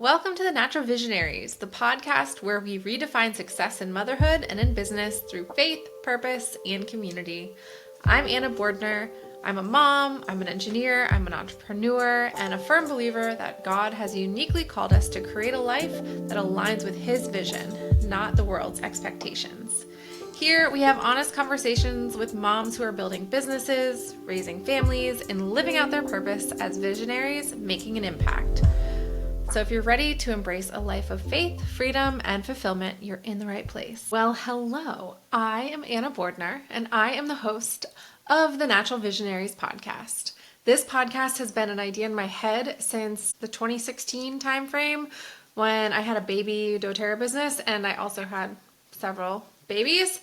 Welcome to the Natural Visionaries, the podcast where we redefine success in motherhood and in business through faith, purpose, and community. I'm Anna Bordner. I'm a mom, I'm an engineer, I'm an entrepreneur, and a firm believer that God has uniquely called us to create a life that aligns with His vision, not the world's expectations. Here, we have honest conversations with moms who are building businesses, raising families, and living out their purpose as visionaries, making an impact. So if you're ready to embrace a life of faith, freedom, and fulfillment, you're in the right place. Well, hello. I am Anna Bordner, and I am the host of the Natural Visionaries podcast. This podcast has been an idea in my head since the 2016 timeframe when I had a baby doTERRA business, and I also had several babies.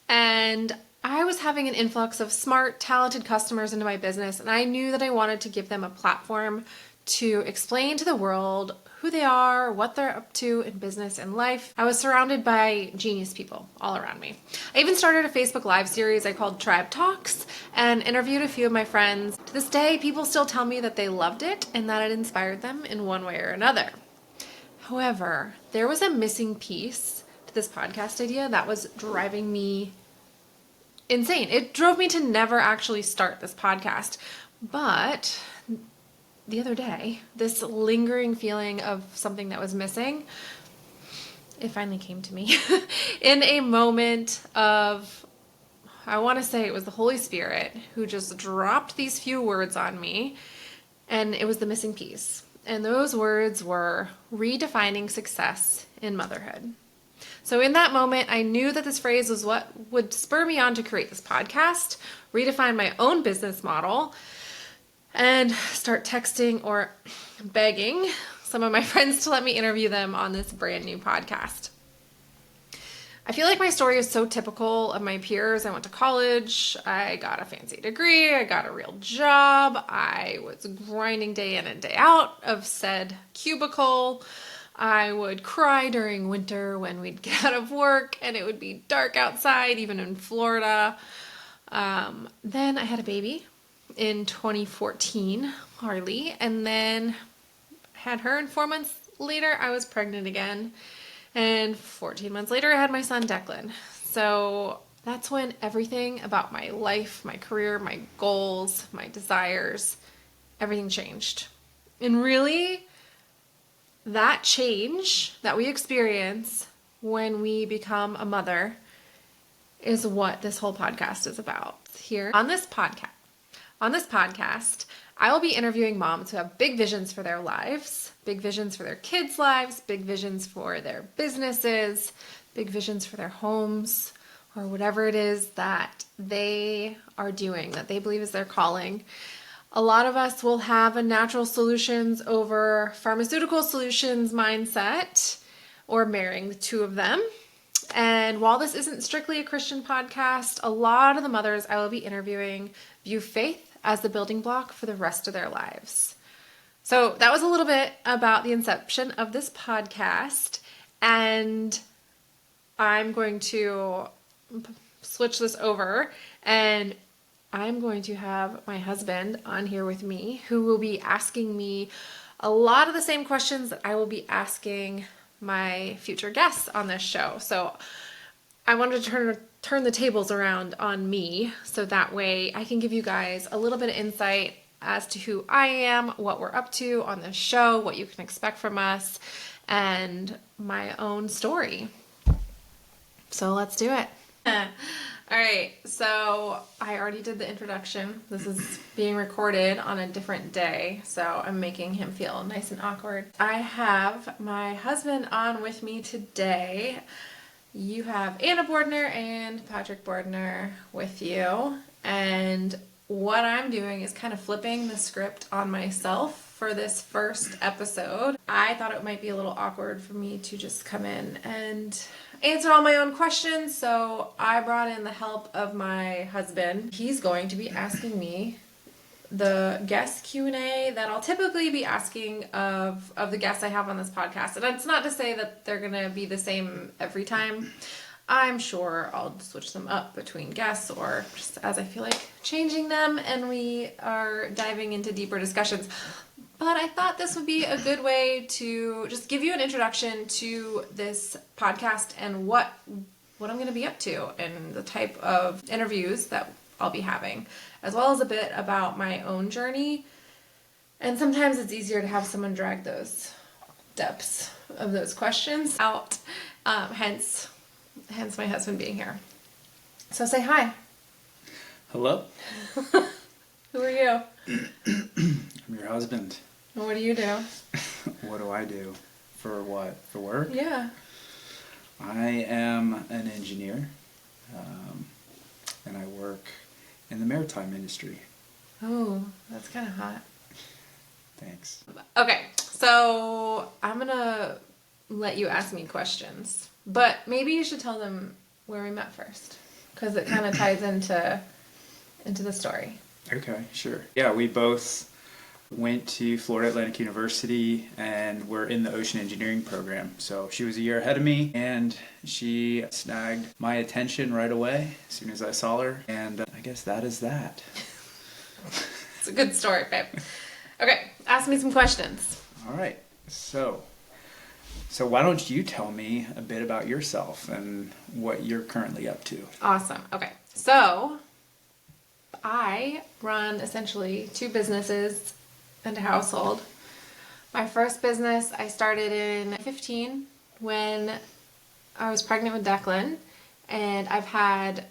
And I was having an influx of smart, talented customers into my business, and I knew that I wanted to give them a platform to explain to the world who they are, what they're up to in business and life. I was surrounded by genius people all around me. I even started a Facebook Live series I called Tribe Talks and interviewed a few of my friends. To this day, people still tell me that they loved it and that it inspired them in one way or another. However, there was a missing piece to this podcast idea that was driving me insane. It drove me to never actually start this podcast, but the other day, this lingering feeling of something that was missing, it finally came to me in a moment of, I want to say it was the Holy Spirit who just dropped these few words on me, and it was the missing piece. And those words were redefining success in motherhood. So in that moment, I knew that this phrase was what would spur me on to create this podcast, redefine my own business model, and start texting or begging some of my friends to let me interview them on this brand new podcast. I feel like my story is so typical of my peers. I went to college, I got a fancy degree, I got a real job, I was grinding day in and day out of said cubicle. I would cry during winter when we'd get out of work and it would be dark outside, even in Florida. Then I had a baby in 2014, Harley, and then had her, and 4 months later I was pregnant again, and 14 months later I had my son Declan. So that's when everything about my life, my career, my goals, my desires, everything changed. And really, that change that we experience when we become a mother is what this whole podcast is about. Here on this podcast, I will be interviewing moms who have big visions for their lives, big visions for their kids' lives, big visions for their businesses, big visions for their homes, or whatever it is that they are doing, that they believe is their calling. A lot of us will have a natural solutions over pharmaceutical solutions mindset, or marrying the two of them. And while this isn't strictly a Christian podcast, a lot of the mothers I will be interviewing view faith as the building block for the rest of their lives. So that was a little bit about the inception of this podcast, and I'm going to switch this over, and I'm going to have my husband on here with me, who will be asking me a lot of the same questions that I will be asking my future guests on this show. So I wanted to turn the tables around on me so that way I can give you guys a little bit of insight as to who I am, what we're up to on this show, what you can expect from us, and my own story. So let's do it. All right, so I already did the introduction. This is being recorded on a different day, so I'm making him feel nice and awkward. I have my husband on with me today. You have Anna Bordner and Patrick Bordner with you, and what I'm doing is kind of flipping the script on myself for this first episode. I thought it might be a little awkward for me to just come in and answer all my own questions, so I brought in the help of my husband. He's going to be asking me the guest Q&A that I'll typically be asking of the guests I have on this podcast. And it's not to say that they're going to be the same every time. I'm sure I'll switch them up between guests or just as I feel like changing them and we are diving into deeper discussions. But I thought this would be a good way to just give you an introduction to this podcast and what I'm going to be up to and the type of interviews that I'll be having, as well as a bit about my own journey. And sometimes it's easier to have someone drag those depths of those questions out, hence my husband being here. So say hi. Hello. Who are you? I'm your husband. What do you do? What do I do? For what? For work? Yeah. I am an engineer, and I work in the maritime industry. Oh, that's kind of hot. Thanks. Okay, so I'm going to let you ask me questions, but maybe you should tell them where we met first, because it kind of ties into the story. Okay, sure. Yeah, we both went to Florida Atlantic University and we're in the ocean engineering program. So she was a year ahead of me and she snagged my attention right away as soon as I saw her. And I guess that is that. It's a good story, babe. Okay, ask me some questions. All right. So why don't you tell me a bit about yourself and what you're currently up to? Awesome. Okay, so I run essentially 2 businesses and a household. My first business I started in 2015 when I was pregnant with Declan, and I've had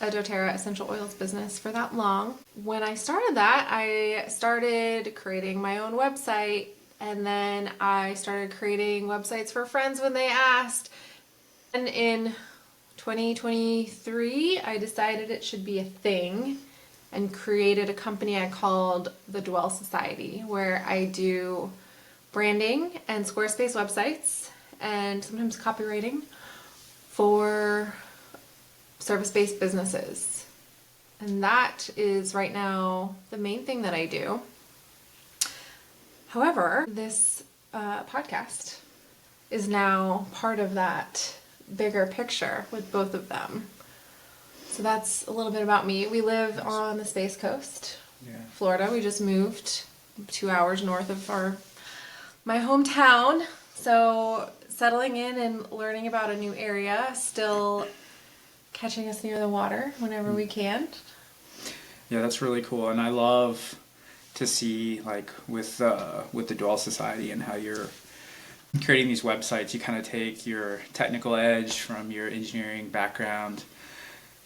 a doTERRA essential oils business for that long. When I started that, I started creating my own website, and then I started creating websites for friends when they asked. And in 2023, I decided it should be a thing and created a company I called the Dwell Society, where I do branding and Squarespace websites and sometimes copywriting for service-based businesses. And that is right now the main thing that I do. However, this podcast is now part of that bigger picture with both of them. So that's a little bit about me. We live on the Space Coast, Florida. We just moved 2 hours north of my hometown. So settling in and learning about a new area, still catching us near the water whenever we can. Yeah, that's really cool. And I love to see, like, with the Dwell Society and how you're creating these websites, you kind of take your technical edge from your engineering background.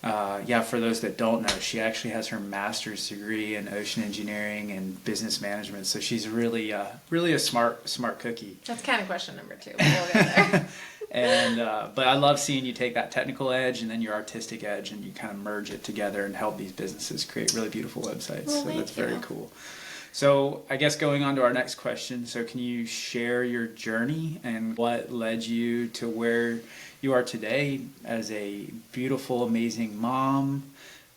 For those that don't know, she actually has her master's degree in ocean engineering and business management. So she's really a smart cookie. That's kind of question number 2. We'll get there. And but I love seeing you take that technical edge and then your artistic edge, and you kind of merge it together and help these businesses create really beautiful websites. Well, so that's very cool. So I guess going on to our next question, so can you share your journey and what led you to where you are today as a beautiful, amazing mom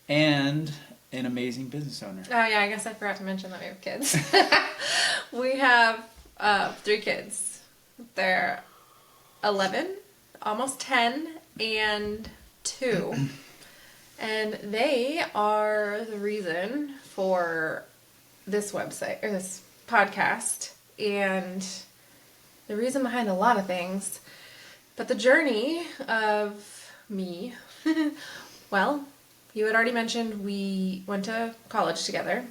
and an amazing business owner? Oh yeah, I guess I forgot to mention that we have kids. We have 3 kids. They're 11, almost 10, and 2. And they are the reason for this website, or this podcast, and the reason behind a lot of things. But the journey of me, well, you had already mentioned we went to college together.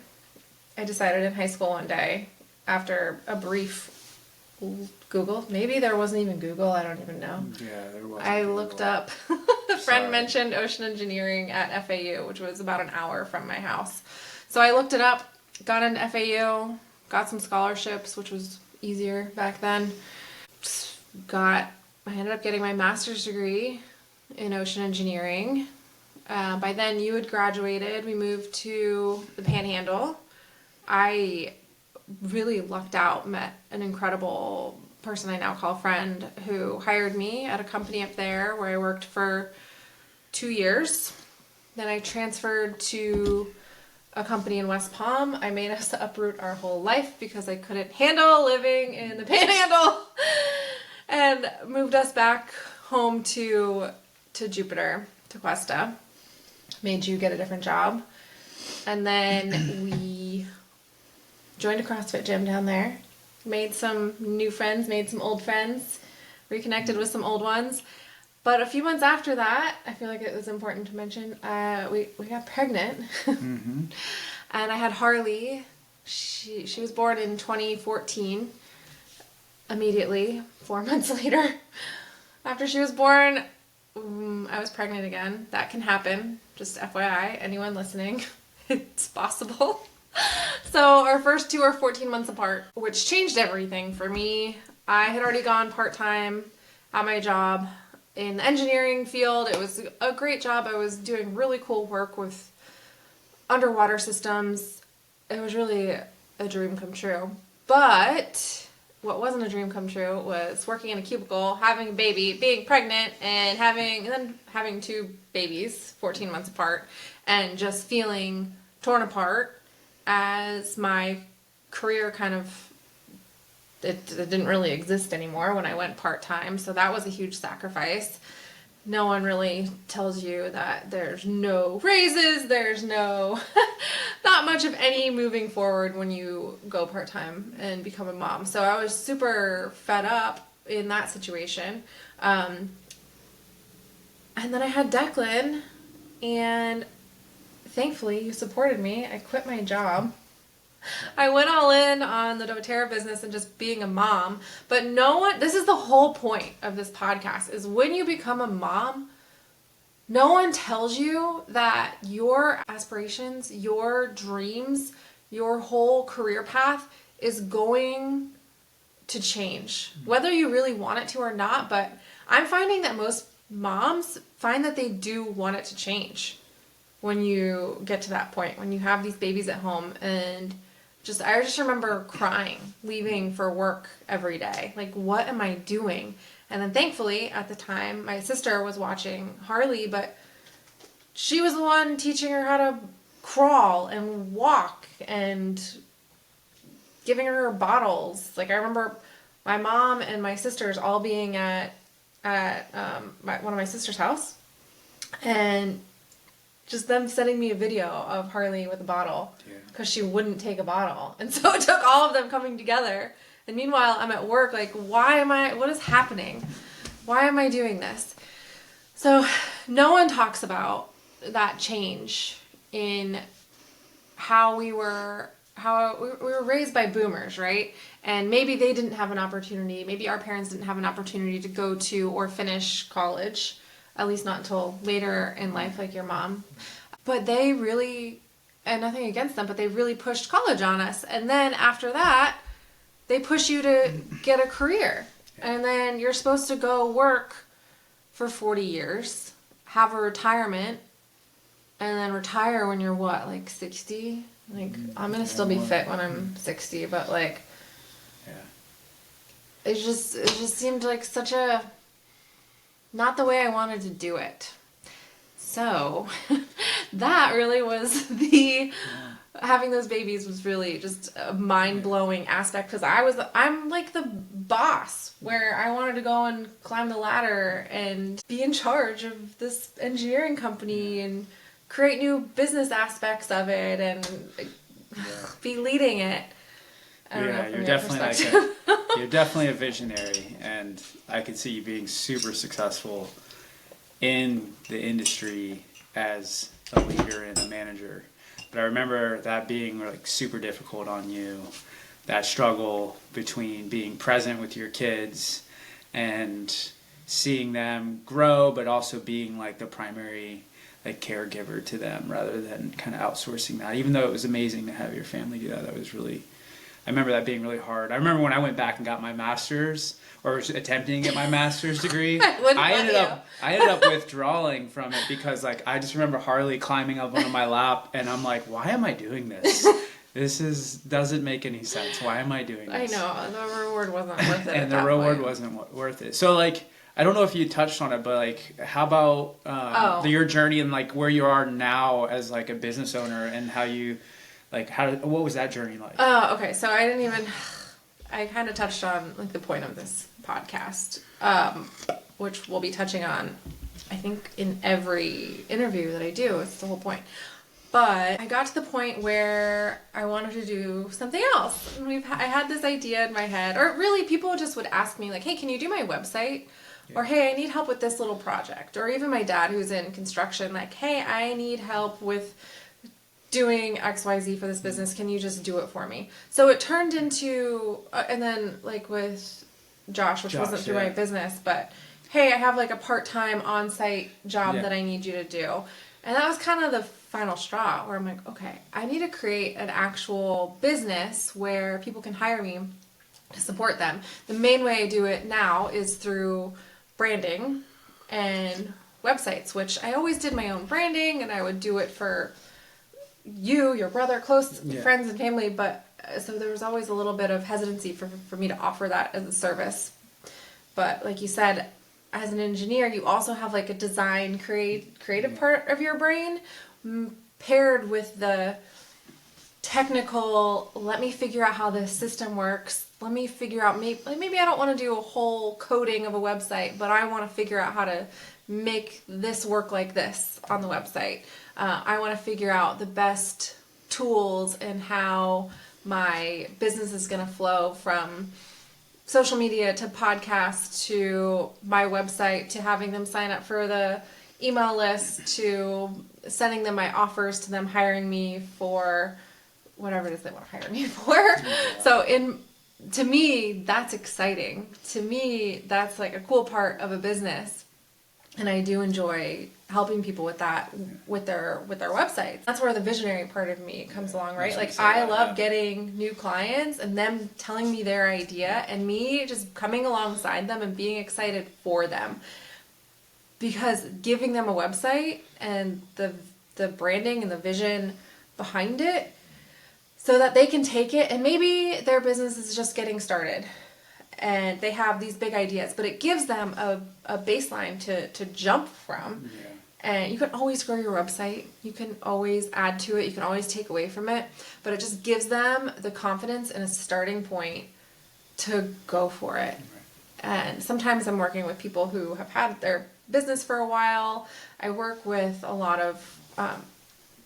I decided in high school one day, after a brief Google, maybe there wasn't even Google, I don't even know. Yeah, there was. I looked up, a friend mentioned ocean engineering at FAU, which was about an hour from my house. So I looked it up, got into FAU, got some scholarships, which was easier back then. I ended up getting my master's degree in ocean engineering. By then you had graduated. We moved to the Panhandle. I really lucked out, met an incredible person I now call friend who hired me at a company up there where I worked for 2 years. Then I transferred to a company in West Palm. I made us uproot our whole life because I couldn't handle living in the Panhandle, and moved us back home to Jupiter, to Cuesta. Made you get a different job. And then we joined a CrossFit gym down there, made some new friends, made some old friends, reconnected with some old ones. But a few months after that, I feel like it was important to mention, we got pregnant. Mm-hmm. And I had Harley. She was born in 2014. Immediately, 4 months later, after she was born, I was pregnant again. That can happen. Just FYI, anyone listening, it's possible. So our first two are 14 months apart, which changed everything for me. I had already gone part-time at my job in the engineering field. It was a great job. I was doing really cool work with underwater systems. It was really a dream come true. But what wasn't a dream come true was working in a cubicle, having a baby, being pregnant, and then having two babies 14 months apart, and just feeling torn apart as my career kind of it didn't really exist anymore when I went part-time. So that was a huge sacrifice. No one really tells you that there's no raises, there's no, not much of any moving forward when you go part-time and become a mom. So I was super fed up in that situation. And then I had Declan, and thankfully you supported me. I quit my job. I went all in on the doTERRA business and just being a mom. But this is the whole point of this podcast, is when you become a mom, no one tells you that your aspirations, your dreams, your whole career path is going to change. Whether you really want it to or not, but I'm finding that most moms find that they do want it to change when you get to that point, when you have these babies at home. And I just remember crying, leaving for work every day. Like, what am I doing? And then thankfully, at the time, my sister was watching Harley, but she was the one teaching her how to crawl and walk and giving her bottles. Like, I remember my mom and my sisters all being at one of my sister's house, and just them sending me a video of Harley with a bottle because she wouldn't take a bottle. And so it took all of them coming together. And meanwhile, I'm at work like, what is happening? Why am I doing this? So no one talks about that change in how we were raised by boomers, right? And maybe they didn't have an opportunity. Maybe our parents didn't have an opportunity to go to or finish college. At least not until later in life, like your mom. But they really, and nothing against them, but they really pushed college on us. And then after that, they push you to get a career. And then you're supposed to go work for 40 years, have a retirement, and then retire when you're what, like 60? Like, I'm going to still be fit when I'm 60, but like, it just seemed like such a, not the way I wanted to do it. So that really was having those babies was really just a mind-blowing aspect, because I'm like the boss, where I wanted to go and climb the ladder and be in charge of this engineering company and create new business aspects of it and be leading it. You're definitely a visionary, and I could see you being super successful in the industry as a leader and a manager. But I remember that being like super difficult on you, that struggle between being present with your kids and seeing them grow, but also being like the primary like caregiver to them rather than kind of outsourcing that. Even though it was amazing to have your family do that, I remember that being really hard. I remember when I went back and got my master's, or was attempting to get my master's degree, I ended up withdrawing from it because like I just remember Harley climbing up onto my lap, and I'm like, why am I doing this? Doesn't make any sense. Why am I doing this? I know, the reward wasn't worth it. And the reward wasn't worth it. So like, I don't know if you touched on it, but like, how about your journey and like where you are now as like a business owner, and how you, like, what was that journey like? Oh, okay. So I kind of touched on like the point of this podcast, which we'll be touching on, I think, in every interview that I do. It's the whole point. But I got to the point where I wanted to do something else. And I had this idea in my head, or really people just would ask me like, hey, can you do my website? Yeah. Or, hey, I need help with this little project. Or even my dad who's in construction, like, hey, I need help with doing XYZ for this business. Can you just do it for me? So it turned into, and then like with Josh, which wasn't through my business, but hey, I have like a part-time on-site job that I need you to do. And that was kind of the final straw where I'm like, okay, I need to create an actual business where people can hire me to support them. The main way I do it now is through branding and websites, which I always did my own branding, and I would do it for you, your brother, close friends and family, but so there was always a little bit of hesitancy for me to offer that as a service. But like you said, as an engineer, you also have like a design, creative part of your brain paired with the technical, let me figure out how this system works. Let me figure out, maybe I don't want to do a whole coding of a website, but I want to figure out how to make this work like this on the website. I want to figure out the best tools and how my business is going to flow from social media to podcast to my website to having them sign up for the email list to sending them my offers to them hiring me for whatever it is they want to hire me for. So to me, that's exciting. To me, that's like a cool part of a business. And I do enjoy helping people with that, with their websites. That's where the visionary part of me comes along, right? Like I love getting new clients and them telling me their idea and me just coming alongside them and being excited for them. Because giving them a website and the branding and the vision behind it so that they can take it, and maybe their business is just getting started and they have these big ideas, but it gives them a baseline to jump from. Yeah. And you can always grow your website. You can always add to it. You can always take away from it. But it just gives them the confidence and a starting point to go for it. Right. And sometimes I'm working with people who have had their business for a while. I work with a lot of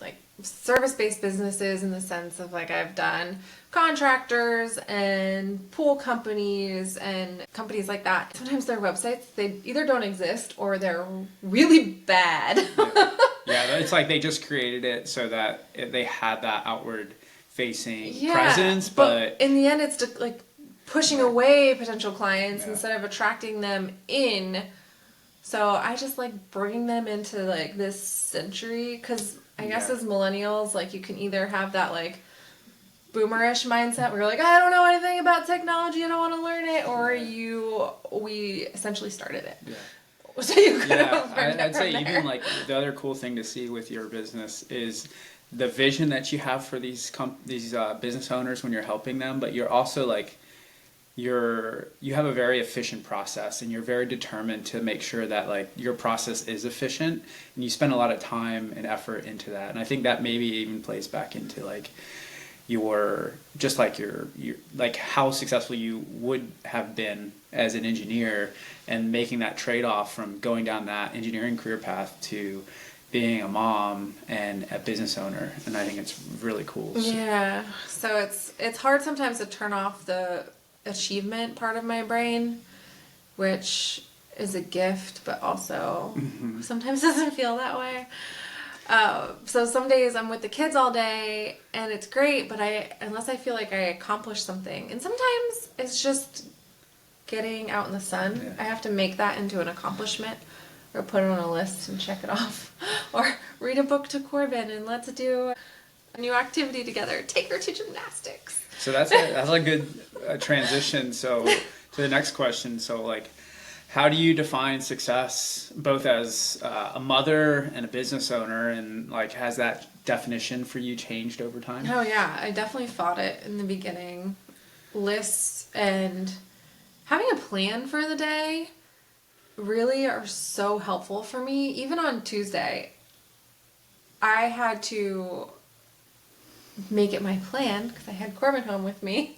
like service-based businesses in the sense of like I've done contractors and pool companies and companies like that. Sometimes their websites, they either don't exist or they're really bad. Yeah, it's like they just created it so that they had that outward facing presence, but in the end it's like pushing away potential clients instead of attracting them in. So I just like bring them into like this century, because I guess as millennials, like you can either have that like boomerish mindset where you're like, I don't know anything about technology, I don't want to learn it, or we essentially started it. Yeah. So you could have learned I'd say even like the other cool thing to see with your business is the vision that you have for these business owners when you're helping them, but you're also like you have a very efficient process, and you're very determined to make sure that like your process is efficient, and you spend a lot of time and effort into that. And I think that maybe even plays back into like your like how successful you would have been as an engineer, and making that trade-off from going down that engineering career path to being a mom and a business owner. And I think it's really cool. Yeah. So it's hard sometimes to turn off the achievement part of my brain, which is a gift, but also sometimes doesn't feel that way. So some days I'm with the kids all day and it's great, but unless I feel like I accomplished something, and sometimes it's just getting out in the sun. Yeah. I have to make that into an accomplishment, or put it on a list and check it off, or read a book to Corbin and let's do a new activity together. Take her to gymnastics. So that's a good transition. So to the next question. So like, how do you define success, both as a mother and a business owner, and like has that definition for you changed over time? Oh yeah, I definitely fought it in the beginning. Lists and having a plan for the day really are so helpful for me. Even on Tuesday, I had to make it my plan because I had Corbin home with me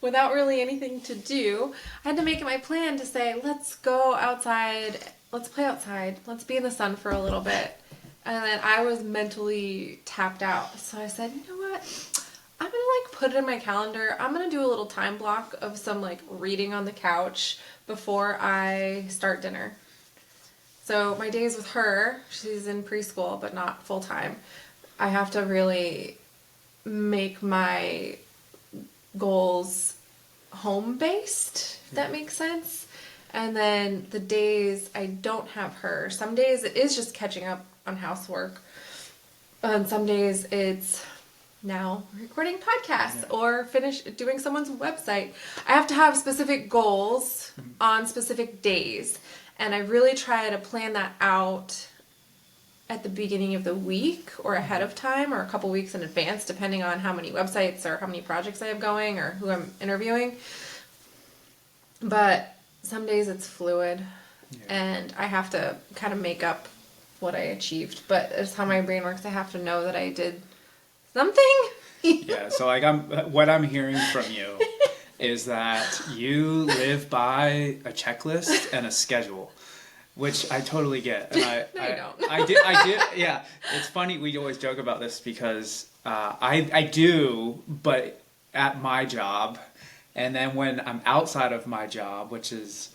without really anything to do. I had to make it my plan to say, let's go outside, let's play outside, let's be in the sun for a little bit. And then I was mentally tapped out. So I said, you know what? I'm going to like put it in my calendar. I'm going to do a little time block of some like reading on the couch before I start dinner. So my days with her, she's in preschool, but not full time. I have to really make my goals home based, if that makes sense. And then the days I don't have her, some days it is just catching up on housework. And some days it's now recording podcasts or finish doing someone's website. I have to have specific goals on specific days. And I really try to plan that out at the beginning of the week or ahead of time or a couple weeks in advance, depending on how many websites or how many projects I have going or who I'm interviewing. But some days it's fluid and I have to kind of make up what I achieved. But it's how my brain works. I have to know that I did something. Yeah, so like what I'm hearing from you is that you live by a checklist and a schedule, which I totally get. And No, you don't. I did. Yeah, it's funny. We always joke about this because I do, but at my job, and then when I'm outside of my job, which is,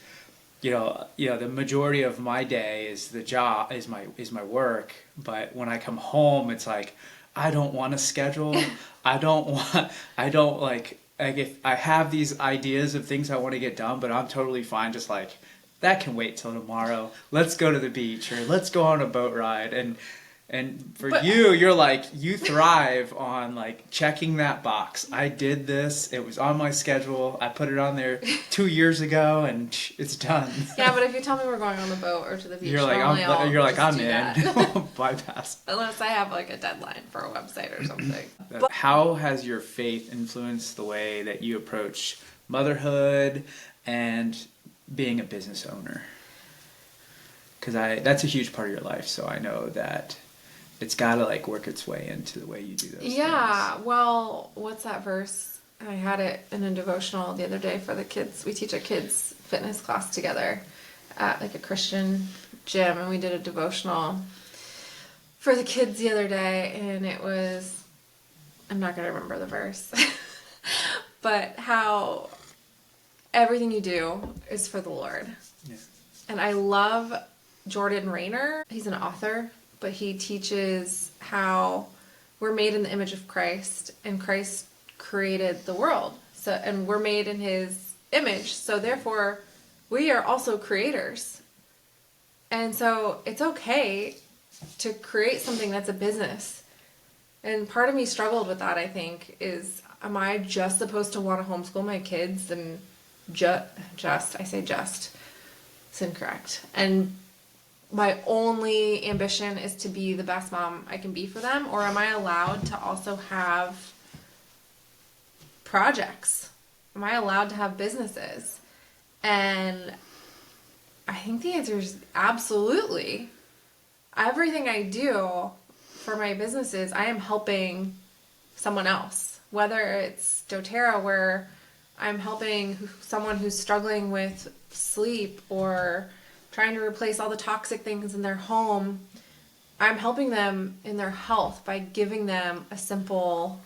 the majority of my day is the job, is my work. But when I come home, it's like I don't want a schedule. I don't like if I have these ideas of things I want to get done, but I'm totally fine just like that can wait till tomorrow. Let's go to the beach or let's go on a boat ride. And you're like, you thrive on like checking that box. I did this. It was on my schedule. I put it on there 2 years ago and it's done. Yeah, but if you tell me we're going on the boat or to the beach, you're like, I'm in. Bypass. Unless I have like a deadline for a website or something. How has your faith influenced the way that you approach motherhood and being a business owner? Because that's a huge part of your life, so I know that it's got to like work its way into the way you do those things. Well, what's that verse? I had it in a devotional the other day for the kids. We teach a kids fitness class together at like a Christian gym, and we did a devotional for the kids the other day, and it was, I'm not going to remember the verse, but how everything you do is for the Lord. Yeah. And I love Jordan Rayner. He's an author, but he teaches how we're made in the image of Christ, and Christ created the world. So, and we're made in his image, so therefore we are also creators. And so it's okay to create something that's a business. And part of me struggled with that, I think, is am I just supposed to want to homeschool my kids and it's incorrect. And my only ambition is to be the best mom I can be for them, or am I allowed to also have projects? Am I allowed to have businesses? And I think the answer is absolutely. Everything I do for my businesses, I am helping someone else. Whether it's doTERRA, where I'm helping someone who's struggling with sleep or trying to replace all the toxic things in their home, I'm helping them in their health by giving them a simple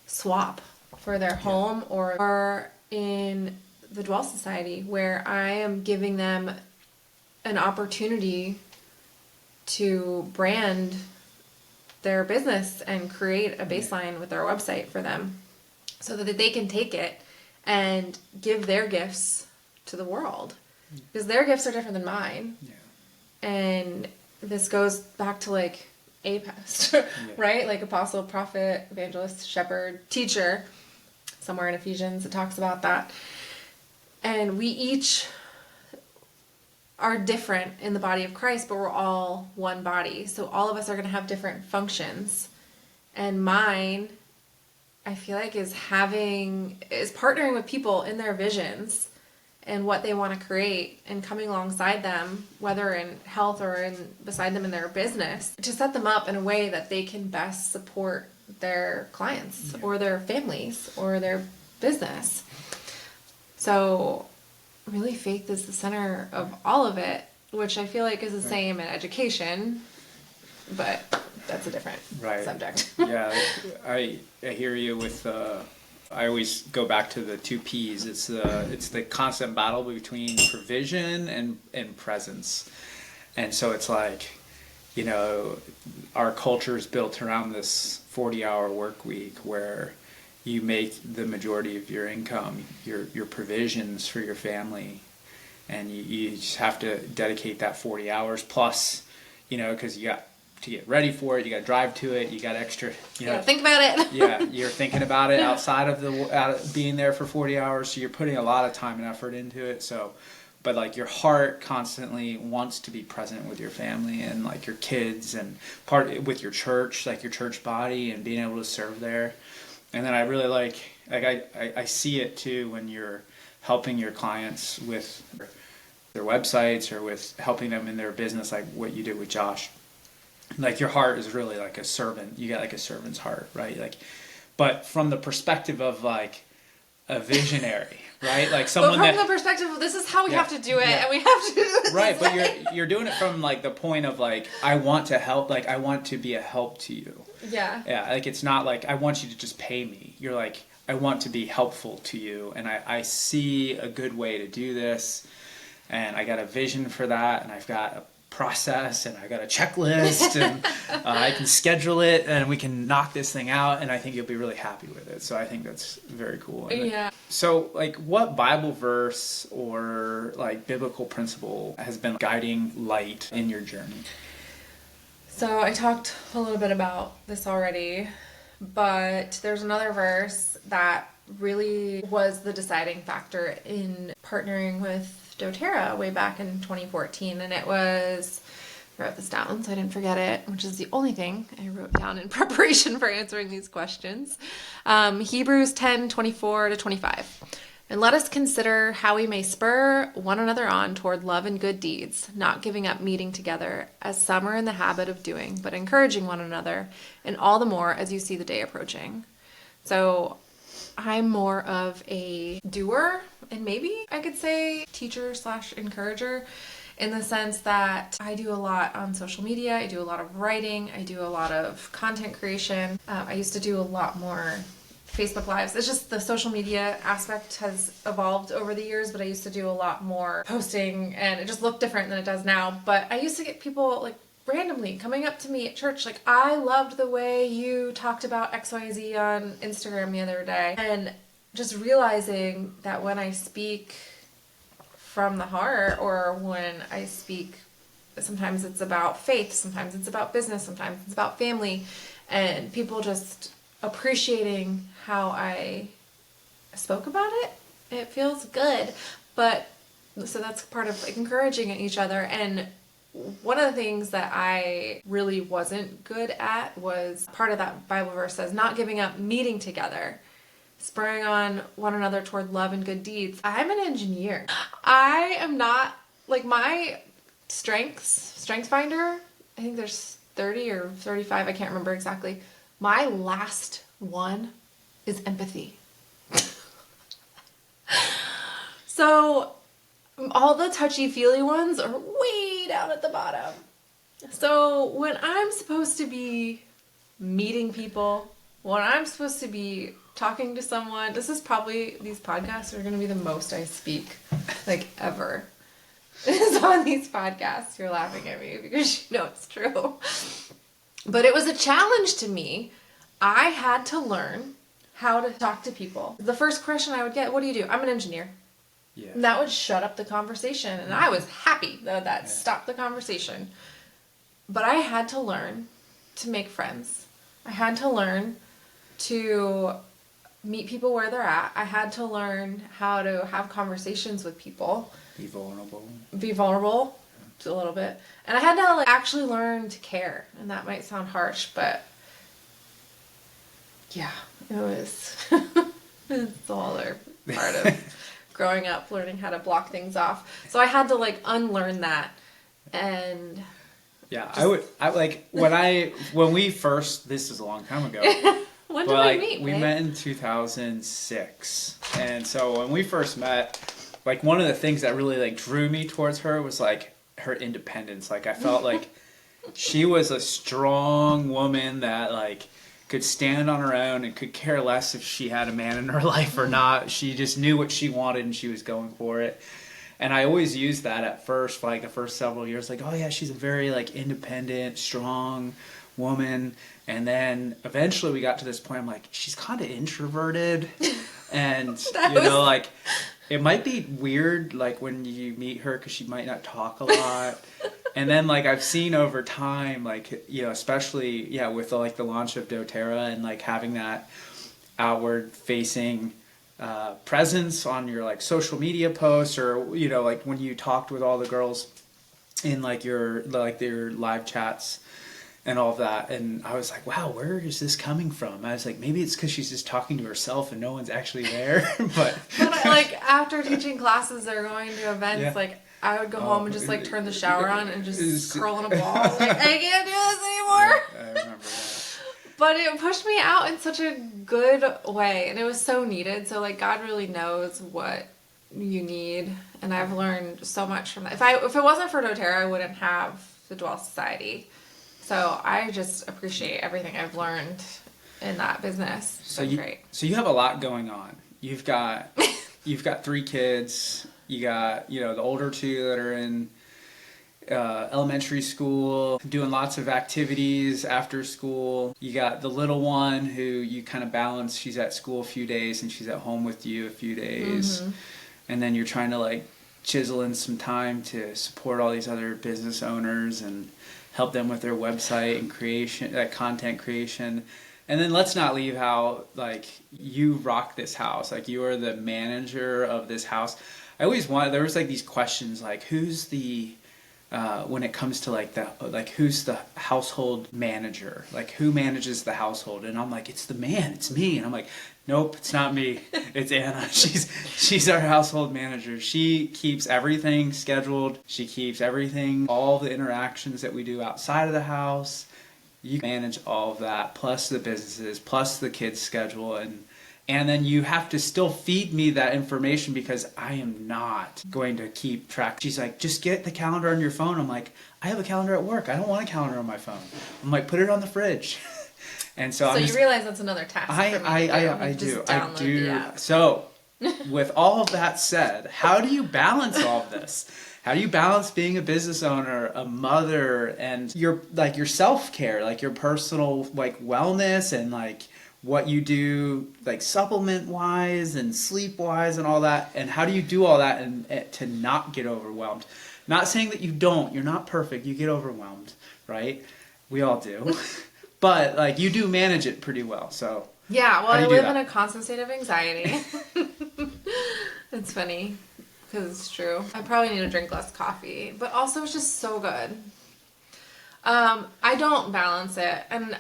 swap for their home, or in the Dwell Society, where I am giving them an opportunity to brand their business and create a baseline with their website for them so that they can take it and give their gifts to the world, because their gifts are different than mine. Yeah. And this goes back to like APEST, right? Like apostle, prophet, evangelist, shepherd, teacher. Somewhere in Ephesians it talks about that. And we each are different in the body of Christ, but we're all one body. So all of us are going to have different functions. And mine, I feel like, is partnering with people in their visions and what they want to create, and coming alongside them, whether in health or beside them in their business, to set them up in a way that they can best support their clients or their families or their business. So really, faith is the center of all of it, which I feel like is the same in education. but that's a different subject. Yeah, I hear you with. I always go back to the 2 P's. It's the constant battle between provision and presence, and so it's like, you know, our culture is built around this 40-hour work week where you make the majority of your income, your provisions for your family, and you just have to dedicate that 40 hours plus, you know, because you got to get ready for it, you got to drive to it, you got extra, you know, think about it. Yeah, you're thinking about it outside of being there for 40 hours, so you're putting a lot of time and effort into it. So, but like your heart constantly wants to be present with your family and like your kids and part with your church, like your church body, and being able to serve there. And then I really like I see it too when you're helping your clients with their websites or with helping them in their business, like what you did with Josh. Like your heart is really like a servant. You got like a servant's heart, right? Like, but from the perspective of like a visionary, right? Like someone but from the perspective of this is how we have to do it, and we have to do it. Right, but you're doing it from like the point of like, I want to help, like I want to be a help to you. Yeah. Yeah, like it's not like I want you to just pay me. You're like, I want to be helpful to you, and I see a good way to do this, and I got a vision for that, and I've got a process, and I got a checklist, and I can schedule it, and we can knock this thing out, and I think you'll be really happy with it. So I think that's very cool. And yeah. So like what Bible verse or like biblical principle has been guiding light in your journey? So I talked a little bit about this already, but there's another verse that really was the deciding factor in partnering with doTERRA way back in 2014, and it was, I wrote this down so I didn't forget it, which is the only thing I wrote down in preparation for answering these questions. Hebrews 10:24-25. And let us consider how we may spur one another on toward love and good deeds, not giving up meeting together, as some are in the habit of doing, but encouraging one another, and all the more as you see the day approaching. So I'm more of a doer, and maybe I could say teacher/encourager, in the sense that I do a lot on social media, I do a lot of writing, I do a lot of content creation. I used to do a lot more Facebook Lives. It's just the social media aspect has evolved over the years, but I used to do a lot more posting, and it just looked different than it does now. But I used to get people like randomly coming up to me at church like, I loved the way you talked about XYZ on Instagram the other day. And just realizing that when I speak from the heart, or when I speak, sometimes it's about faith, sometimes it's about business, sometimes it's about family, and people just appreciating how I spoke about it, it feels good. But so that's part of like encouraging each other. And one of the things that I really wasn't good at was part of that Bible verse says, not giving up meeting together, spurring on one another toward love and good deeds. I'm an engineer. I am not, like, my strength finder, I think there's 30 or 35, I can't remember exactly. My last one is empathy. So all the touchy-feely ones are way down at the bottom. So when I'm supposed to be meeting people, when I'm supposed to be talking to someone, these podcasts are going to be the most I speak, like, ever. Is on these podcasts. You're laughing at me because you know it's true. But it was a challenge to me. I had to learn how to talk to people. The first question I would get, what do you do? I'm an engineer. Yeah. And that would shut up the conversation. And I was happy that stopped the conversation. But I had to learn to make friends. I had to learn to meet people where they're at. I had to learn how to have conversations with people. Be vulnerable a little bit. And I had to actually learn to care. And that might sound harsh, but yeah, it was it's all other part of growing up, learning how to block things off. So I had to unlearn that. And yeah, when we first, this is a long time ago. When did we meet? We met in 2006. And so when we first met, one of the things that really drew me towards her was her independence. I felt She was a strong woman that like could stand on her own and could care less if she had a man in her life or not. She just knew what she wanted and she was going for it. And I always used that at first, like the first several years, like, oh yeah, she's a very like independent, strong woman. And then eventually we got to this point, I'm like, she's kind of introverted. And, like, it might be weird, like, when you meet her because she might not talk a lot. And then, like, I've seen over time, like, especially, with, like, the launch of doTERRA and, like, having that outward-facing presence on your, like, social media posts or, like, when you talked with all the girls in, like, their live chats and all of that. And I was like, wow, where is this coming from? I was like, maybe it's because she's just talking to herself and no one's actually there. but like, after teaching classes or going to events, like, I would go home and just, like, turn the shower on and just scroll on a wall. Like, I can't do this anymore. I remember that. But it pushed me out in such a good way. And it was so needed. So, like, God really knows what you need. And I've learned so much from that. If it wasn't for doTERRA, I wouldn't have the Dwell Society. So I just appreciate everything I've learned in that business. So you have a lot going on. You've got 3 kids. You got the older 2 that are in elementary school, doing lots of activities after school. You got the little one who you kind of balance. She's at school a few days and she's at home with you a few days, and then you're trying to like chisel in some time to support all these other business owners and help them with their website and creation, content creation. And then let's not leave how like you rock this house. Like you are the manager of this house. I always wanted, there was like these questions like who's the when it comes to who's the household manager? Like who manages the household? And I'm like, it's the man, it's me. And I'm like, nope, it's not me. It's Anna. She's our household manager. She keeps everything scheduled. She keeps everything, all the interactions that we do outside of the house. You manage all of that, plus the businesses, plus the kids' schedule, and then you have to still feed me that information because I am not going to keep track. She's like, just get the calendar on your phone. I'm like, I have a calendar at work. I don't want a calendar on my phone. I'm like, put it on the fridge. And so you realize that's another task for me I do. So with all of that said, how do you balance all of this? How do you balance being a business owner, a mother, and your self-care, like your personal like wellness and like what you do like supplement wise and sleep wise and all that, and how do you do all that and to not get overwhelmed? Not saying that you're not perfect, you get overwhelmed, right? We all do. But like you do manage it pretty well. So yeah, well, I live in a constant state of anxiety. It's funny because it's true. I probably need to drink less coffee, but also it's just so good. I don't balance it, and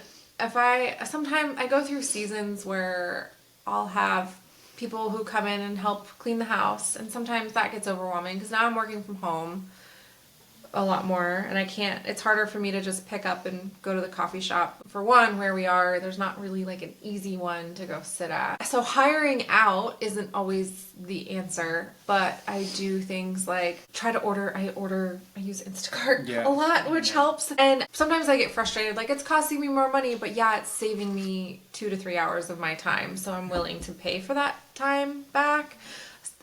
sometimes I go through seasons where I'll have people who come in and help clean the house, and sometimes that gets overwhelming because now I'm working from home a lot more, and it's harder for me to just pick up and go to the coffee shop. For one, where we are, there's not really like an easy one to go sit at. So hiring out isn't always the answer, but I do things like I use Instacart a lot, which helps. And sometimes I get frustrated, like it's costing me more money, but it's saving me 2 to 3 hours of my time. So I'm willing to pay for that time back.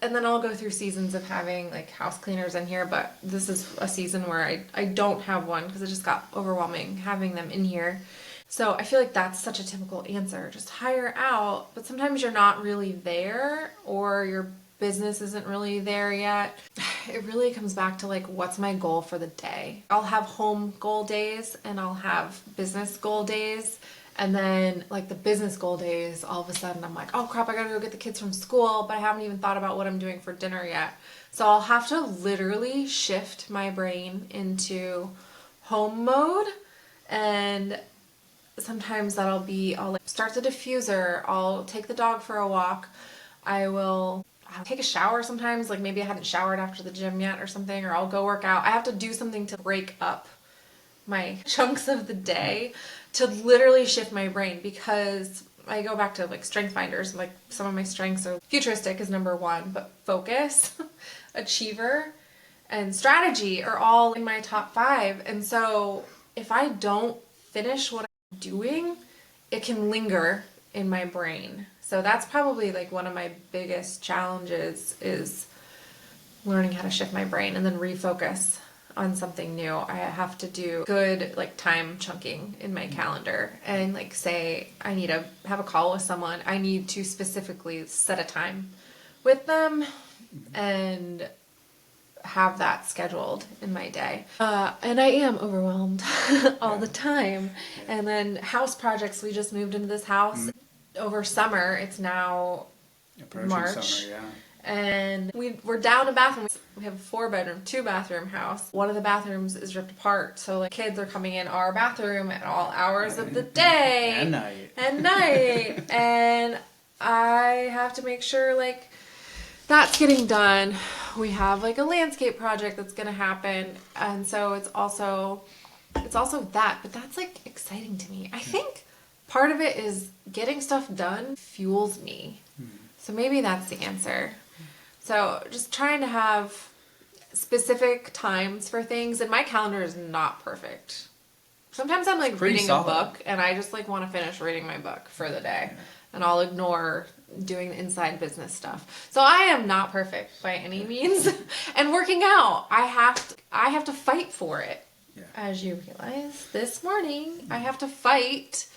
And then I'll go through seasons of having like house cleaners in here, but this is a season where I don't have one because it just got overwhelming having them in here. So I feel like that's such a typical answer. Just hire out, but sometimes you're not really there or your business isn't really there yet. It really comes back to like, what's my goal for the day? I'll have home goal days and I'll have business goal days. And then, like, the business goal days, all of a sudden, I'm like, oh, crap, I gotta go get the kids from school, but I haven't even thought about what I'm doing for dinner yet. So I'll have to literally shift my brain into home mode. And sometimes I'll like, start the diffuser. I'll take the dog for a walk. I'll take a shower sometimes. Like, maybe I haven't showered after the gym yet or something, or I'll go work out. I have to do something to break up my chunks of the day to literally shift my brain, because I go back to like strength finders. Like some of my strengths are futuristic is number 1, but focus, achiever, and strategy are all in my top 5. And so if I don't finish what I'm doing, it can linger in my brain. So that's probably like one of my biggest challenges is learning how to shift my brain and then refocus on something new. I have to do good like time chunking in my calendar and like say I need to have a call with someone. I need to specifically set a time with them and have that scheduled in my day. And I am overwhelmed all the time. And then house projects, we just moved into this house over summer. It's now Approaching March. summer, yeah. And we're down a bathroom. We have a 4-bedroom, 2-bathroom house. One of the bathrooms is ripped apart. So like kids are coming in our bathroom at all hours of the day. And night. And I have to make sure like that's getting done. We have like a landscape project that's going to happen. And so it's also that, but that's like exciting to me. I think part of it is getting stuff done fuels me. So maybe that's the answer. So just trying to have specific times for things, and my calendar is not perfect. Sometimes I'm like reading a book and I just like want to finish reading my book for the day, and I'll ignore doing the inside business stuff. So I am not perfect by any means. And working out, I have to fight for it. Yeah. As you realize this morning, I have to fight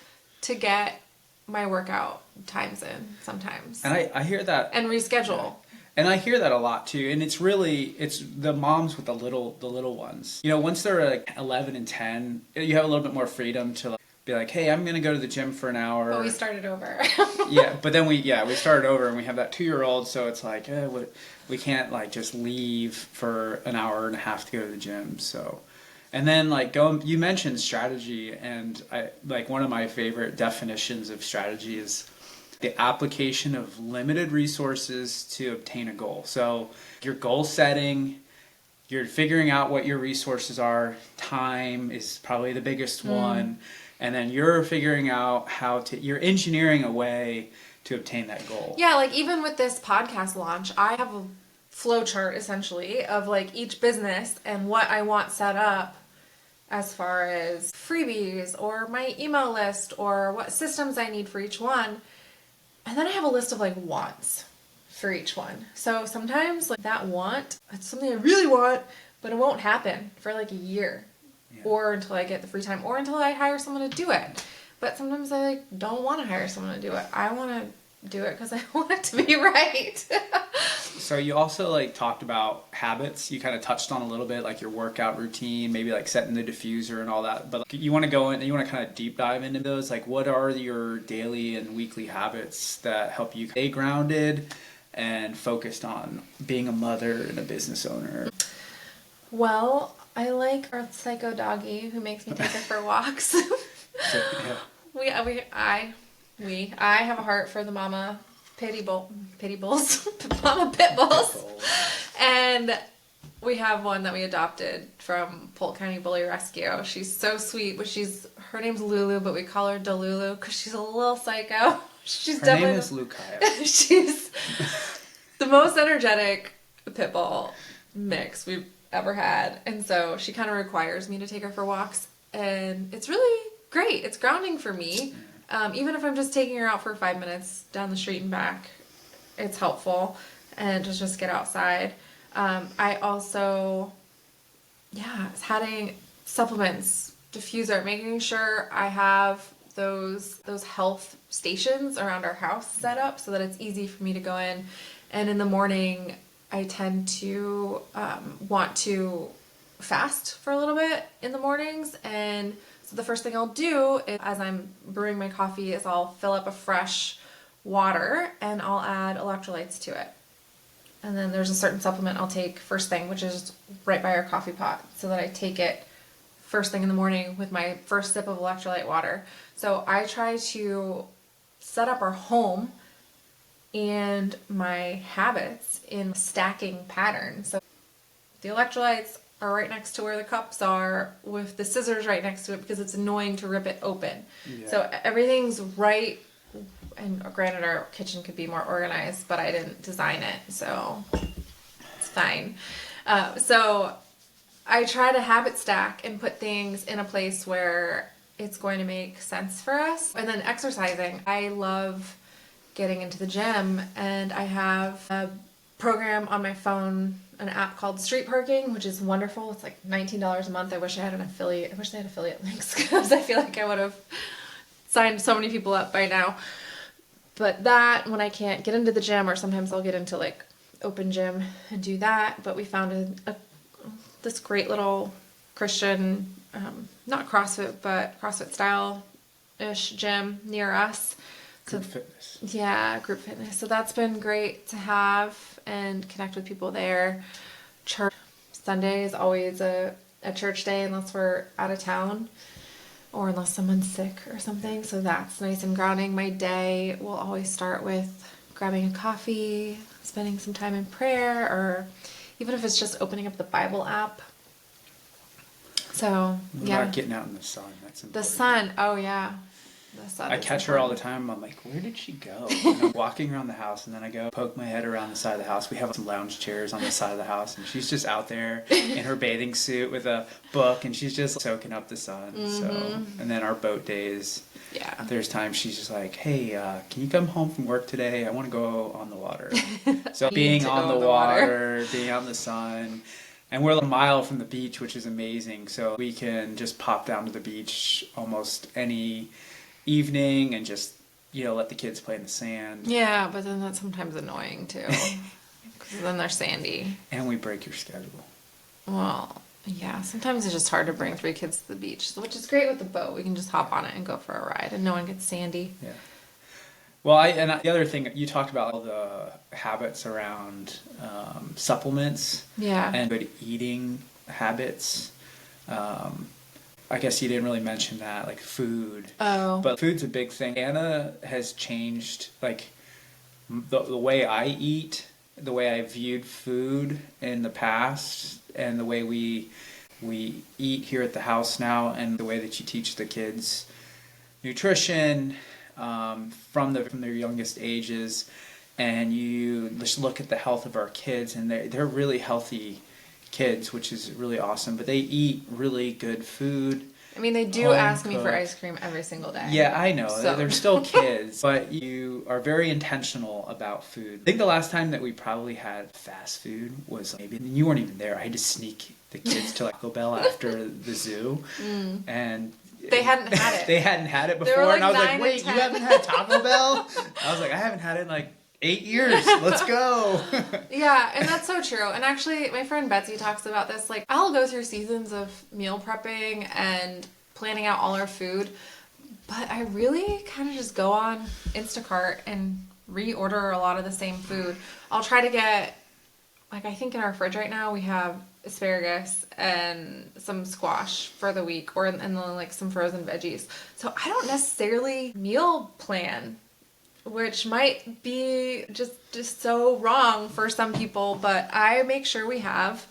to get my workout times in sometimes. And I hear that. And reschedule. Yeah. And I hear that a lot too. And it's the moms with the little ones. You know, once they're like 11 and 10, you have a little bit more freedom to like, be like, hey, I'm going to go to the gym for an hour. But we started over. Yeah, but then we started over and we have that 2-year-old. So it's like, we can't like just leave for an hour and a half to go to the gym. So, and then like you mentioned strategy, and I like one of my favorite definitions of strategy is the application of limited resources to obtain a goal. So your goal setting, you're figuring out what your resources are. Time is probably the biggest one. And then you're figuring out you're engineering a way to obtain that goal. Yeah, like even with this podcast launch, I have a flow chart essentially of like each business and what I want set up as far as freebies or my email list or what systems I need for each one. And then I have a list of like wants for each one. So sometimes like that want, it's something I really want, but it won't happen for like a year or until I get the free time or until I hire someone to do it. But sometimes I like don't want to hire someone to do it. I want to do it because I want it to be right. So you also like talked about habits. You kind of touched on a little bit like your workout routine, maybe like setting the diffuser and all that. But you want to go in and you want to kind of deep dive into those. Like what are your daily and weekly habits that help you stay grounded and focused on being a mother and a business owner? Well, I like our psycho doggy who makes me take her for walks. I have a heart for the mama mama pit bulls. And we have one that we adopted from Polk County Bully Rescue. She's so sweet, but her name's Lulu, but we call her Delulu because she's a little psycho. Her name is Lucaya. She's the most energetic pit bull mix we've ever had. And so she kind of requires me to take her for walks. And it's really great. It's grounding for me. Even if I'm just taking her out for 5 minutes down the street and back, it's helpful. And just get outside. I also, having supplements, diffuser, making sure I have those health stations around our house set up so that it's easy for me to go in. And in the morning, I tend to want to fast for a little bit in the mornings. And so the first thing I'll do is, as I'm brewing my coffee, is I'll fill up a fresh water and I'll add electrolytes to it. And then there's a certain supplement I'll take first thing, which is right by our coffee pot, so that I take it first thing in the morning with my first sip of electrolyte water. So I try to set up our home and my habits in stacking patterns. So the electrolytes are right next to where the cups are, with the scissors right next to it because it's annoying to rip it open. Yeah. So everything's right. And granted, our kitchen could be more organized, but I didn't design it, so it's fine. So I try to habit stack and put things in a place where it's going to make sense for us. And then exercising. I love getting into the gym, and I have a program on my phone, an app called Street Parking, which is wonderful. It's like $19 a month. I wish they had affiliate links, because I feel like I would have signed so many people up by now. But that, when I can't get into the gym, or sometimes I'll get into like open gym and do that. But we found this great little Christian, not CrossFit, but CrossFit style-ish gym near us. Group fitness. Yeah, group fitness. So that's been great to have and connect with people there. Church Sunday is always a church day, unless we're out of town or unless someone's sick or something. So that's nice and grounding. My day will always start with grabbing a coffee, spending some time in prayer, or even if it's just opening up the Bible app. So, What yeah. about getting out in the sun? That's important. The sun. Oh, yeah. The sun. I is catch her all the important. time. I'm like, where did she go? And I'm walking around the house, and then I go poke my head around the side of the house. We have some lounge chairs on the side of the house, and she's just out there in her bathing suit with a book, and she's just soaking up the sun. So, and then our boat days. Yeah. There's times she's just like, hey, can you come home from work today? I want to go on the water. So being on the water, being out in the sun. And we're a mile from the beach, which is amazing. So we can just pop down to the beach almost any evening and just, let the kids play in the sand. Yeah, but then that's sometimes annoying too, because then they're sandy. And we break your schedule. Well, yeah, sometimes it's just hard to bring 3 kids to the beach, which is great with the boat. We can just hop on it and go for a ride, and no one gets sandy. Yeah. Well, the other thing, you talked about all the habits around supplements. Yeah. And good eating habits. I guess you didn't really mention that, like food. Oh. But food's a big thing. Anna has changed, like, the way I eat, the way I viewed food in the past, and the way we eat here at the house now, and the way that you teach the kids nutrition from their youngest ages. And you just look at the health of our kids, and they're really healthy kids, which is really awesome. But they eat really good food. I mean, they do ask me for ice cream every single day. Yeah, I know. So. They're still kids, but you are very intentional about food. I think the last time that we probably had fast food was maybe, you weren't even there. I had to sneak the kids to Taco Bell after the zoo, and they hadn't had it. They hadn't had it before, Like, and I was like, "Wait, you haven't had Taco Bell?" I was like, "I haven't had it in like 8 years. Let's go." Yeah, and that's so true. And actually, my friend Betsy talks about this. Like, I'll go through seasons of meal prepping and planning out all our food, but I really kind of just go on Instacart and reorder a lot of the same food. I'll try to get, like, I think in our fridge right now we have asparagus and some squash for the week, and then like some frozen veggies. So I don't necessarily meal plan, which might be just so wrong for some people, but I make sure we have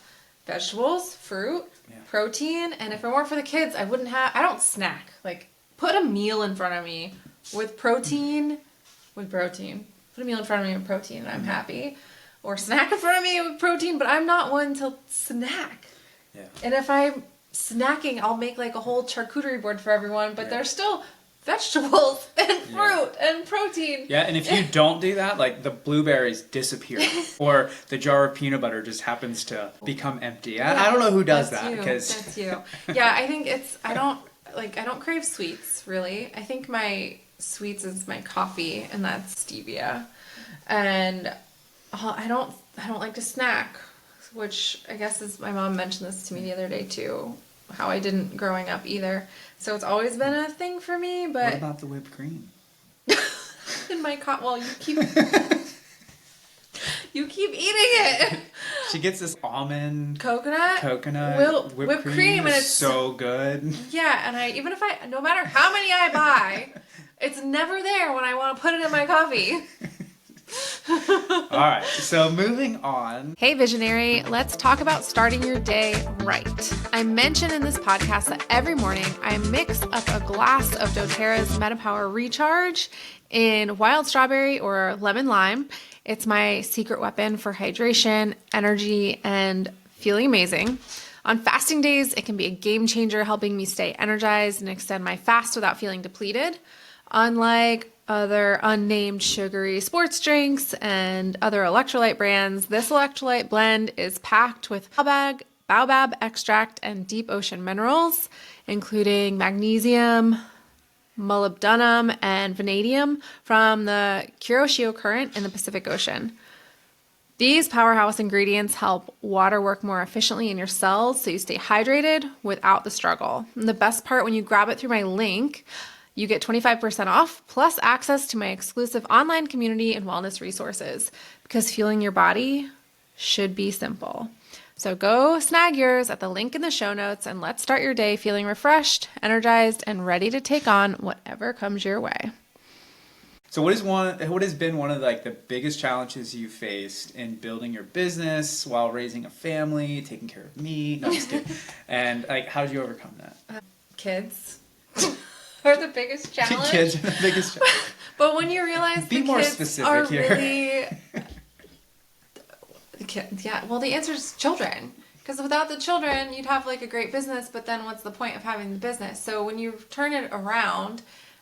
vegetables, fruit, protein, and if it weren't for the kids, I don't snack. Like, put a meal in front of me with protein. Put a meal in front of me with protein, and I'm happy. Or snack in front of me with protein, but I'm not one to snack. Yeah. And if I'm snacking, I'll make like a whole charcuterie board for everyone, but there's still vegetables and fruit and protein. Yeah, and if you don't do that, like, the blueberries disappear, or the jar of peanut butter just happens to become empty. I don't know who does that, because That's you. Yeah, I think I don't crave sweets really. I think my sweets is my coffee, and that's stevia, and I don't like to snack, which I guess is, my mom mentioned this to me the other day too, how I didn't growing up either. So it's always been a thing for me, but... What about the whipped cream? In my well, you keep eating it. She gets this almond... Coconut whipped cream, and it's so good. Yeah, and no matter how many I buy, it's never there when I want to put it in my coffee. All right, so moving on. Hey Visionary, let's talk about starting your day right. I mentioned in this podcast that every morning I mix up a glass of doTERRA's MetaPower Recharge in wild strawberry or lemon lime. It's my secret weapon for hydration, energy, and feeling amazing. On fasting days, it can be a game changer, helping me stay energized and extend my fast without feeling depleted. Unlike other unnamed sugary sports drinks and other electrolyte brands, this electrolyte blend is packed with baobab extract and deep ocean minerals, including magnesium, molybdenum, and vanadium from the Kuroshio Current in the Pacific Ocean. These powerhouse ingredients help water work more efficiently in your cells so you stay hydrated without the struggle. And the best part, when you grab it through my link, you get 25% off plus access to my exclusive online community and wellness resources, because fueling your body should be simple. So go snag yours at the link in the show notes, and let's start your day feeling refreshed, energized, and ready to take on whatever comes your way. So what has been one of like the biggest challenges you faced in building your business while raising a family, taking care of me? No, I'm just kidding. And like, how did you overcome that? Kids are the biggest challenge. Kids are the biggest challenge. But when you realize Be the more kids specific are here. really the answer is children. Because without the children, you'd have like a great business, but then what's the point of having the business? So when you turn it around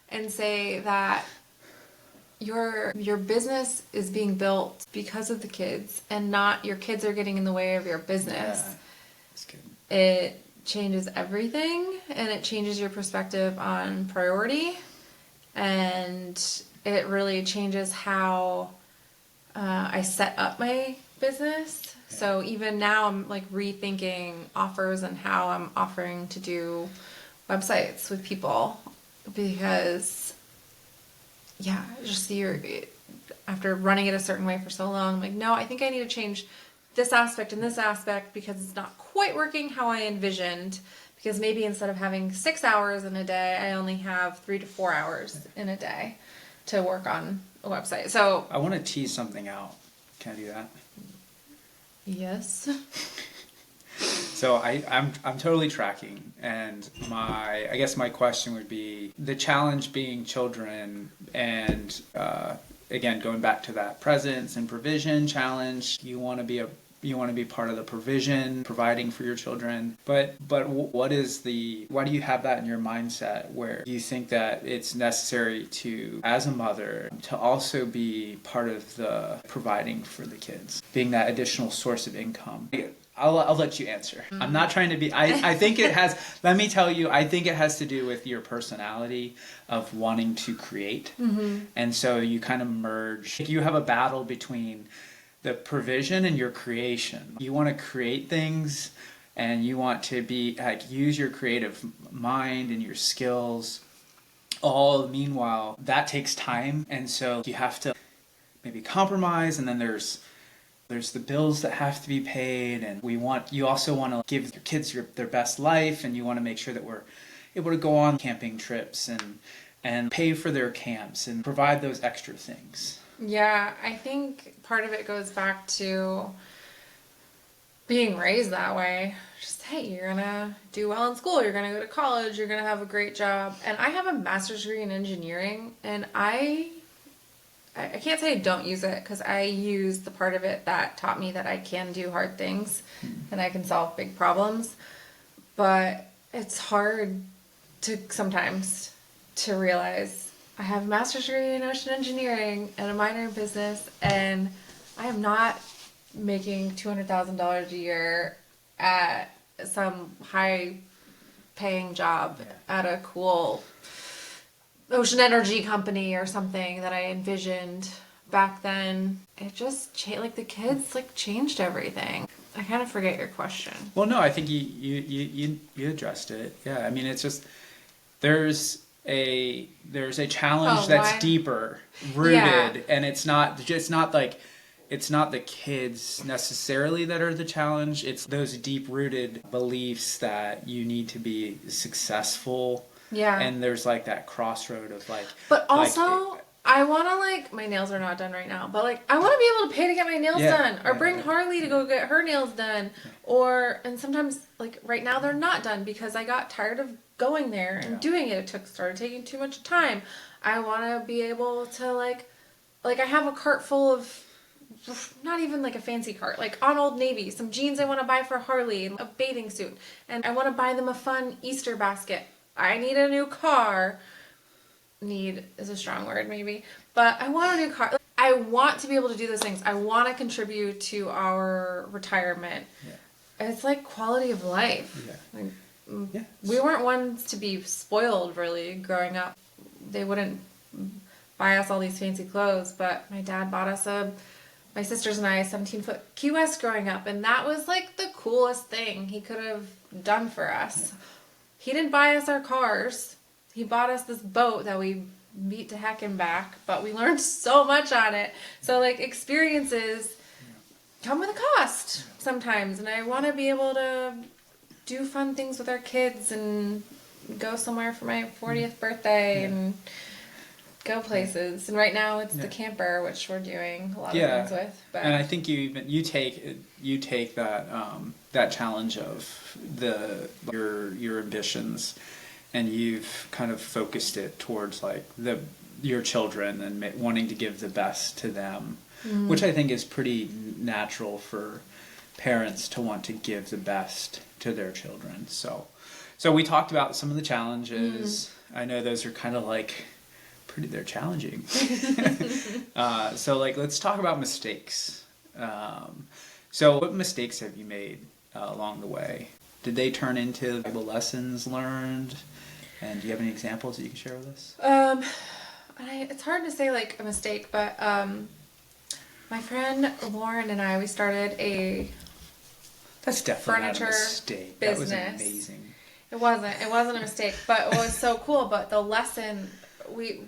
and say that your business is being built because of the kids and not your kids are getting in the way of your business, Yeah, that's good. it changes everything, and it changes your perspective on priority, and it really changes how I set up my business. So even now I'm like rethinking offers and how I'm offering to do websites with people, because just after running it a certain way for so long, I'm like, no, I think I need to change this aspect and this aspect because it's not quite working how I envisioned. Because maybe instead of having 6 hours in a day, I only have 3 to 4 hours in a day to work on a website. So I want to tease something out. Can I do that? yes. So I'm totally tracking, and I guess my question would be the challenge being children, and again going back to that presence and provision challenge. You want to be part of the providing for your children, but why do you have that in your mindset where you think that it's necessary to, as a mother, to also be part of the providing for the kids, being that additional source of income? I'll let you answer. I'm not trying to be, I think it has, let me tell you, I think it has to do with your personality of wanting to create. Mm-hmm. And so you kind of merge, you have a battle between the provision and your creation. You want to create things, and you want to be like use your creative mind and your skills. All meanwhile, that takes time, and so you have to maybe compromise, and then there's the bills that have to be paid, and you also want to give your kids their best life, and you want to make sure that we're able to go on camping trips and pay for their camps and provide those extra things. Yeah, I think part of it goes back to being raised that way. Just, hey, you're going to do well in school. You're going to go to college. You're going to have a great job. And I have a master's degree in engineering, and I can't say I don't use it, because I use the part of it that taught me that I can do hard things and I can solve big problems. But it's hard sometimes to realize I have a master's degree in ocean engineering and a minor in business, and I am not making $200,000 a year at some high-paying job at a cool ocean energy company or something that I envisioned back then. It just like the kids changed everything. I kind of forget your question. Well, no, I think you addressed it. Yeah, I mean, it's just there's a challenge that's deeper rooted, and it's not the kids necessarily that are the challenge. It's those deep rooted beliefs that you need to be successful. Yeah. And there's like that crossroad of but also I want to my nails are not done right now, but I want to be able to pay to get my nails done, or bring Harley to go get her nails done, and sometimes right now they're not done because I got tired of going there and doing it. It started taking too much time. I want to be able to I have a cart full of not even like a fancy cart, like on Old Navy, some jeans I want to buy for Harley, a bathing suit, and I want to buy them a fun Easter basket. I need a new car. Need is a strong word maybe, but I want a new car. I want to be able to do those things. I want to contribute to our retirement. Yeah. It's like quality of life. Yeah. Like, we weren't ones to be spoiled really growing up. They wouldn't buy us all these fancy clothes, but my dad bought us my sisters and I, a 17-foot Key West growing up, and that was like the coolest thing he could have done for us. Yeah. He didn't buy us our cars. He bought us this boat that we beat to heck and back, but we learned so much on it. So like experiences come with a cost sometimes, and I want to be able to do fun things with our kids and go somewhere for my 40th birthday and go places. And right now it's the camper, which we're doing a lot of things with. But. And I think you take that that challenge of your ambitions, and you've kind of focused it towards like your children and wanting to give the best to them, which I think is pretty natural for parents to want to give the best to their children. So we talked about some of the challenges. I know those are kind of like they're challenging. So like let's talk about mistakes. So what mistakes have you made along the way? Did they turn into valuable lessons learned? And do you have any examples that you can share with us? It's hard to say like a mistake, but my friend Lauren and I, we started That's definitely furniture not a mistake. business. That was amazing. It wasn't a mistake, but it was so cool. But the lesson, we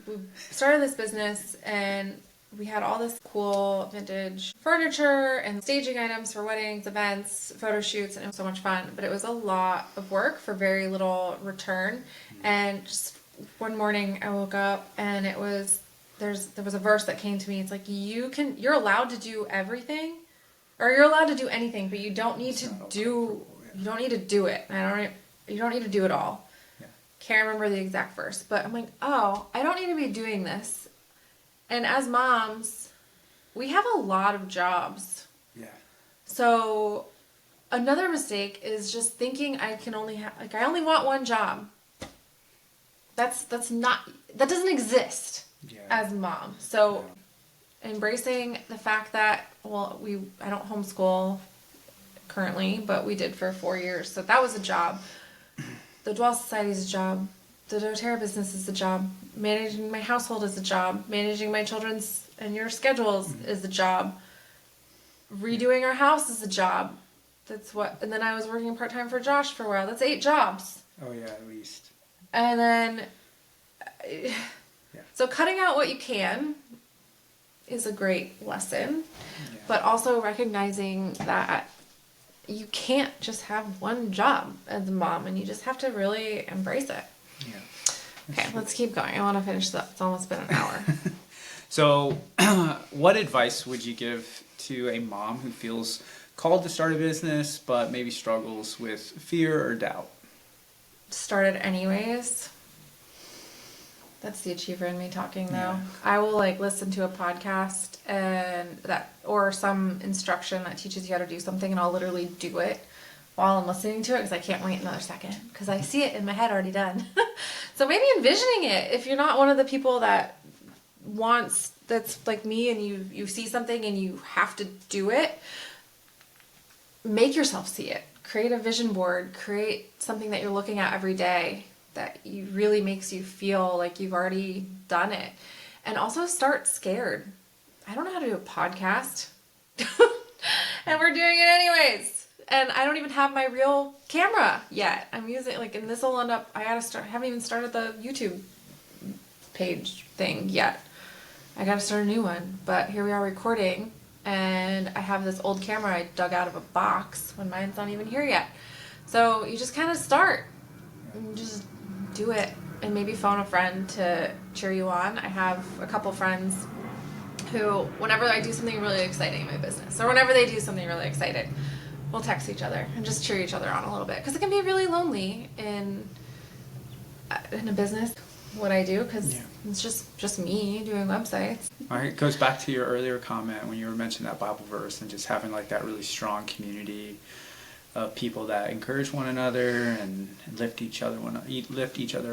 started this business and we had all this cool vintage furniture and staging items for weddings, events, photo shoots, and it was so much fun. But it was a lot of work for very little return. And just one morning I woke up and there was a verse that came to me. It's like you're allowed to do everything, or you're allowed to do anything, but you don't need to do it. You don't need to do it all. Yeah. Can't remember the exact verse, but I'm like, oh, I don't need to be doing this. And as moms, we have a lot of jobs. Yeah. So another mistake is just thinking I only want one job. That doesn't exist as a mom. So embracing the fact that, I don't homeschool currently, but we did for 4 years. So that was a job. The Dwell Society is a job. The doTERRA business is a job. Managing my household is a job. Managing my children's and your schedules is a job. Redoing our house is a job. And then I was working part-time for Josh for a while. That's 8 jobs. Oh yeah, at least. And then, so cutting out what you can is a great lesson, but also recognizing that you can't just have one job as a mom, and you just have to really embrace it. Yeah. Okay, let's keep going. I want to finish that. It's almost been an hour. So, what advice would you give to a mom who feels called to start a business, but maybe struggles with fear or doubt? Start it anyways. That's the achiever in me talking, though. Yeah. I will listen to a podcast or some instruction that teaches you how to do something, and I'll literally do it while I'm listening to it because I can't wait another second because I see it in my head already done. So maybe envisioning it. If you're not one of the people that's like me and you see something and you have to do it, make yourself see it. Create a vision board. Create something that you're looking at every day that really makes you feel like you've already done it. And also start scared. I don't know how to do a podcast. And we're doing it anyways. And I don't even have my real camera yet. I'm using and this will end up, I haven't even started the YouTube page thing yet. I gotta start a new one. But here we are recording, and I have this old camera I dug out of a box when mine's not even here yet. So you just kind of start and just do it, and maybe phone a friend to cheer you on. I have a couple friends who, whenever I do something really exciting in my business, or whenever they do something really exciting, we'll text each other and just cheer each other on a little bit, because it can be really lonely in a business. what I do because it's just me doing websites. All right, it goes back to your earlier comment when you were mentioning that Bible verse and just having like that really strong community of people that encourage one another and lift each other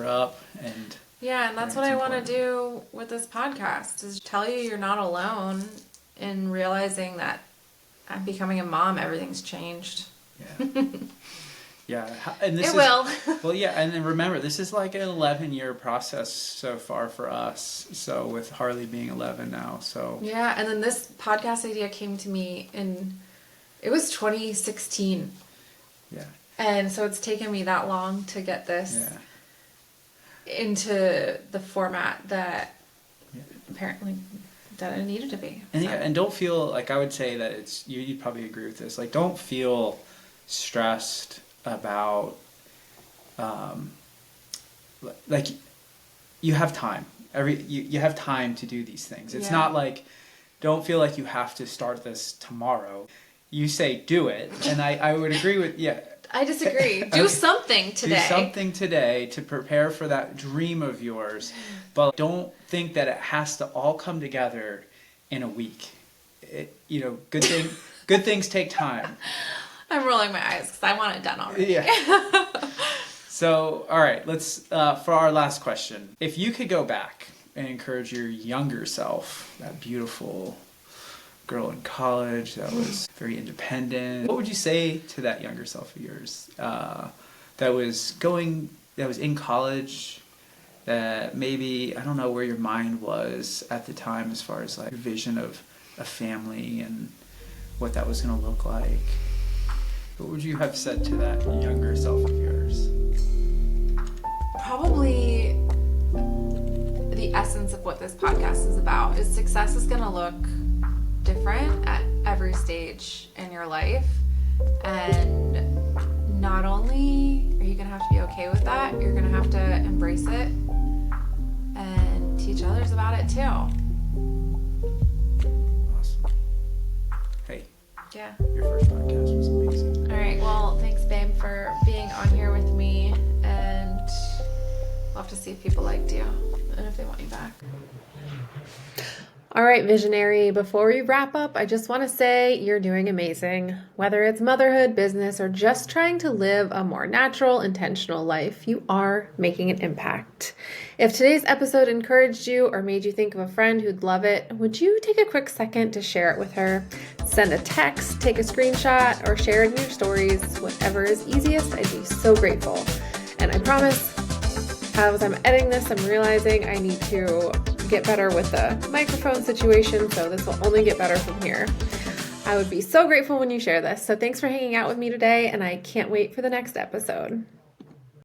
up. And yeah, and that's what I want to do with this podcast is tell you you're not alone in realizing that I'm becoming a mom. Everything's changed. Yeah. Yeah, and this will. Well, yeah, and then remember, this is like an 11-year process so far for us. So with Harley being 11 now, so yeah, and then this podcast idea came to me it was 2016. Yeah, and so it's taken me that long to get this into the format that apparently that it needed to be. And and don't feel like I would say that it's you'd probably agree with this. Like, don't feel stressed about like you have time you have time to do these things. It's not like, don't feel like you have to start this tomorrow. You say do it, and I would agree with I disagree. Do something today. Do something today to prepare for that dream of yours, but don't think that it has to all come together in a week. Good things take time. I'm rolling my eyes because I want it done already. Yeah. So, all right, let's, for our last question. If you could go back and encourage your younger self, that beautiful girl in college that was very independent, what would you say to that younger self of yours that was in college, that maybe, I don't know where your mind was at the time as far as like your vision of a family and what that was going to look like? What would you have said to that younger self of yours? Probably the essence of what this podcast is about is success is going to look different at every stage in your life. And not only are you going to have to be okay with that, you're going to have to embrace it and teach others about it too. Awesome. Hey. Yeah. Your first podcast was amazing. All right. Well, thanks, babe, for being on here with me. And we'll have to see if people liked you and if they want you back. All right, Visionary, before we wrap up, I just want to say you're doing amazing. Whether it's motherhood, business, or just trying to live a more natural, intentional life, you are making an impact. If today's episode encouraged you or made you think of a friend who'd love it, would you take a quick second to share it with her? Send a text, take a screenshot, or share it in your stories. Whatever is easiest, I'd be so grateful. And I promise, as I'm editing this, I'm realizing I need to get better with the microphone situation, so this will only get better from here. I would be so grateful when you share this. So thanks for hanging out with me today, and I can't wait for the next episode.